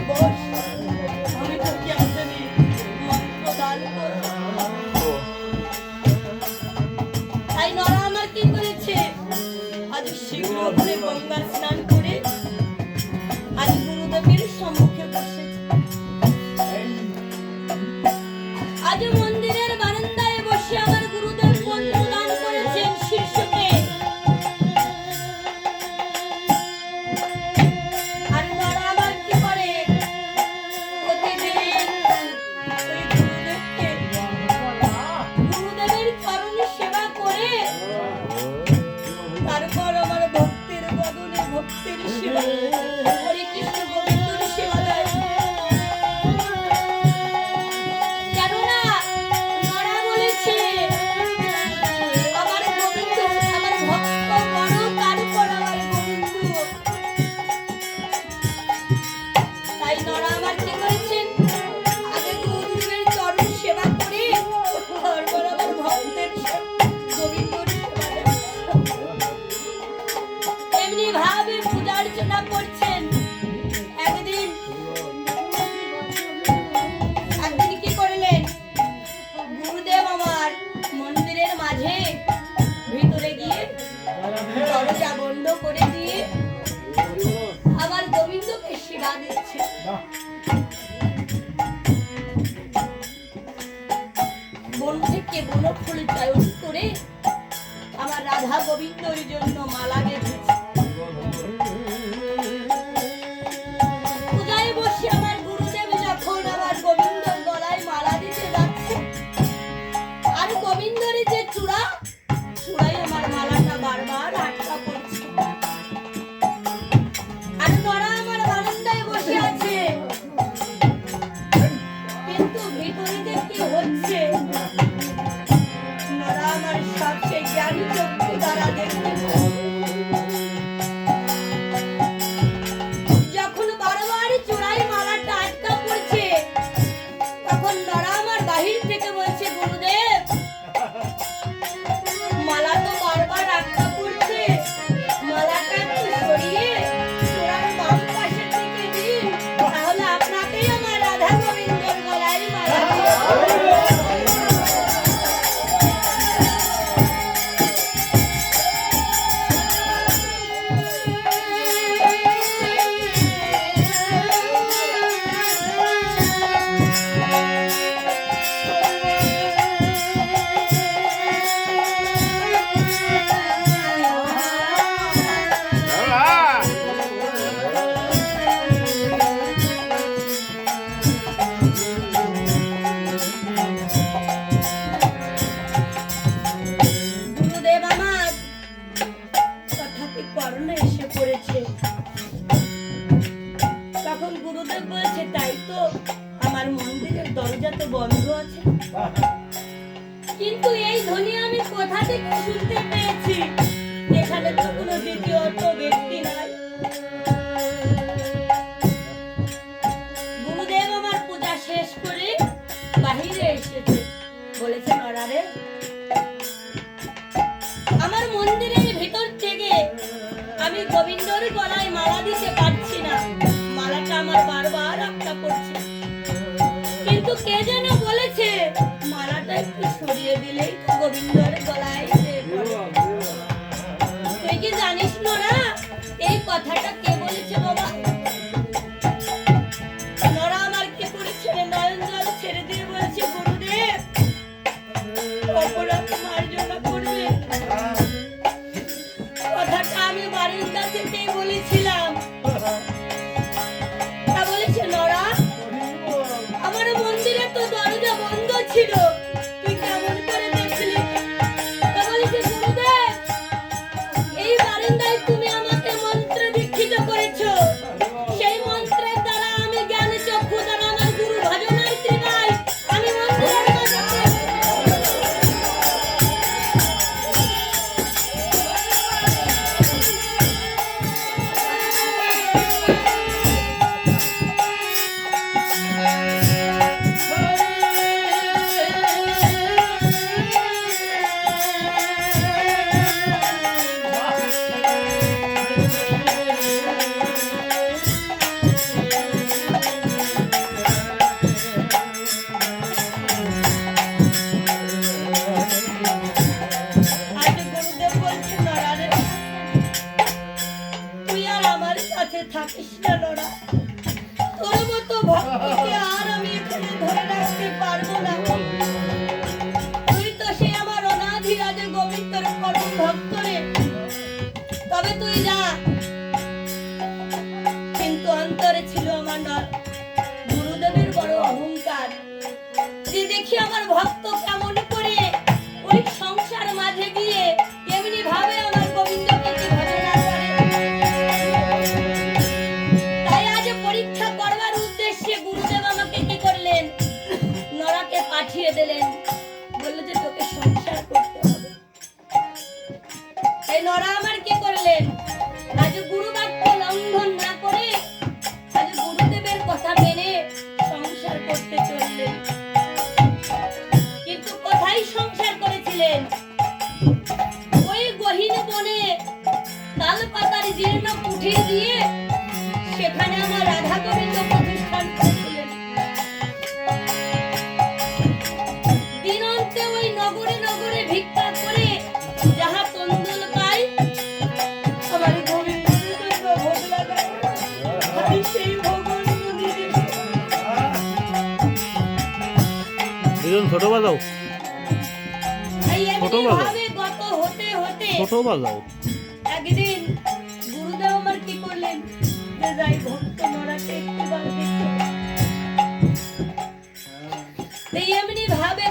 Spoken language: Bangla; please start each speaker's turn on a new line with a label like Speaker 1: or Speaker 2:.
Speaker 1: বস, আমি তোকে আসলে মন্ত্র দান করব। তাই নরা আমার কি করেছে, আজ শীঘ্র করে গঙ্গার স্নান করে আজ গুরুদেবের সম্মুখে বসেছে। আজ মন্দিরের বারান্দায় বসে আমার গুরুদেব মন্ত্র দান করেছেন শীর্ষকে। আর নরা আবার কি করে, প্রতিদিন ওই গুরুদেবের চরণ সেবা করে তারপর আমার ভক্তির বদনে ভক্তির সেবা, হরে কৃষ্ণ গোবিন্দর সেবা দেয়। কেননা নরা বলেছে আমার গোবিন্দ, আমার ভক্ত বড়, তারপর আমার গোবিন্দ। তাই নরা আমার কি করেছেন, আগে গুরুদেবের চরণ সেবা করে তারপর আমার ভক্তের গোবিন্দর সেবা দেয়। এমনি ভাবে পূজা অর্চনা করছেন। একদিন কি করলেন, গুরুদেব আমার মন্দিরের মাঝে ভিতরে গিয়ে দরজা বন্ধ করে দিয়ে আমার গোবিন্দকে সেবা দিচ্ছে। বন থেকে বনফুল চয়ন করে আমার রাধা গোবিন্দর জন্য মালা গেঁথেছে। পূজায় বসে আমার গুরুদেব যখন আমার গোবিন্দর গলায় মালা দিতে যাচ্ছে, আর গোবিন্দর যে চূড়ায় আমার মালাটা বারবার আটকা পড়ছে। আর নরা আমার বারান্দায় বসে আছে, কিন্তু ভিতরে যে কি হচ্ছে নরা আমার সবচেয়ে জ্ঞানী চক্ষু দ্বারা দেখতে পাচ্ছে। যখন বারবার চূড়ায় মালাটা আটকা পড়ছে, তখন নরা আমার বাহির থেকে বলছে, গুরুদেব মালা তো বারবার আটকা পড়ছে, মালাটা একটু সরিয়ে চূড়ার বাম পাশের দিকে দিন, তাহলে আপনাকেই আমার রাধা গোবিন্দর গলায় মালা দিয়ে গুরুদেব আমার কথাতে করোনা এসে পড়েছে। তখন গুরুদেব বলেছে, তাই তো, আমার মন্দিরের দরজা তো বন্ধ আছে, কিন্তু এই ধ্বনি আমি কোথা থেকে শুনতে পেয়েছি, এখানে তো কোনো দ্বিতীয়ত ব্যক্তি নাই। গুরুদেব আমার পূজা শেষ করে বাহিরে এসেছে, বলেছে নরা রে, আমার মন্দিরের ভিতর থেকে আমি গোবিন্দর গলায় মালা দিতে পারছি না, মালাটা আমার বারবার আটকা পড়ছে, কিন্তু কে যেন বলেছে মালাটা একটু সরিয়ে দিলেই তো গোবিন্দর গলায় পড়ে। তুই কি জানিস না এই কথাটা কে বলেছে বাবা? নরা আমার কি করেছে, নয়ন জল ছেড়ে দিয়ে বলছে, গুরুদেব অপরাধ মার্জনা করবে। কথাটা আমি বারান্দা থেকেই বলেছিলাম। তা বলেছে, নরা আমার মন্দিরে তো দরজা বন্ধ ছিল, তুই কেমন করে দেখলি? তা বলেছে, গুরুদেব এই বারান্দায় তুমি আমাকে মন্ত্র দীক্ষিত করেছো, সেই মন্ত্রের দ্বারা আমি জ্ঞান চক্ষু দ্বারা আমার গুরু ভজনার কৃপায় আমি মন্দিরের মাঝে থাকিস না নরা, তোর মতো ভক্তকে আর আমি এখানে ধরে রাখতে পারবো না। তুই তো সে আমার অনাধি রাজা গোবিন্দর পরম ভক্ত রে, তবে তুই যা। কিন্তু অন্তরে ছিল আমার গুরুদেবের বড় অহংকার, যে দেখি আমার ভক্ত কেমন করে ওই সংসার মাঝে গিয়ে এমনি ভাবে আমার গোবিন্দকে কি ভাবে না করে। তাই আজ পরীক্ষা করবার উদ্দেশ্যে গুরুদেব আমাকে কি করলেন, নরাকে পাঠিয়ে দিলেন, বললো যে তোকে সংসার করতে হবে। এই নরা আমার কি করলেন, আজ গুরু বাক্য লঙ্ঘন না করে আজ গুরুদেবের কথা মেনে সংসার করতে চললেন। কিন্তু কোথায় সংসার করেছিলেন, ওই গহীন বনে তাল পাতার জীর্ণ কুঠির দিয়ে সেখানে আমার রাধা গোবিন্দ প্রতিষ্ঠান করেছিলেন। দিনান্তে ওই নগরে নগরে ভিক্ষা করে যাহা তন্দুল পাই আমার গোবিন্দের জন্য ভোগ লাগায়, আমি সেই ভোগ
Speaker 2: ছোট বাজাও,
Speaker 1: ছোট গত হতে হতে
Speaker 2: ছোট বাজাও।
Speaker 1: একদিন গুরুদেব আমার কি করলেন, যে যাই ভক্ত নরাকে একটিবার দেখতে। এমনি ভাবে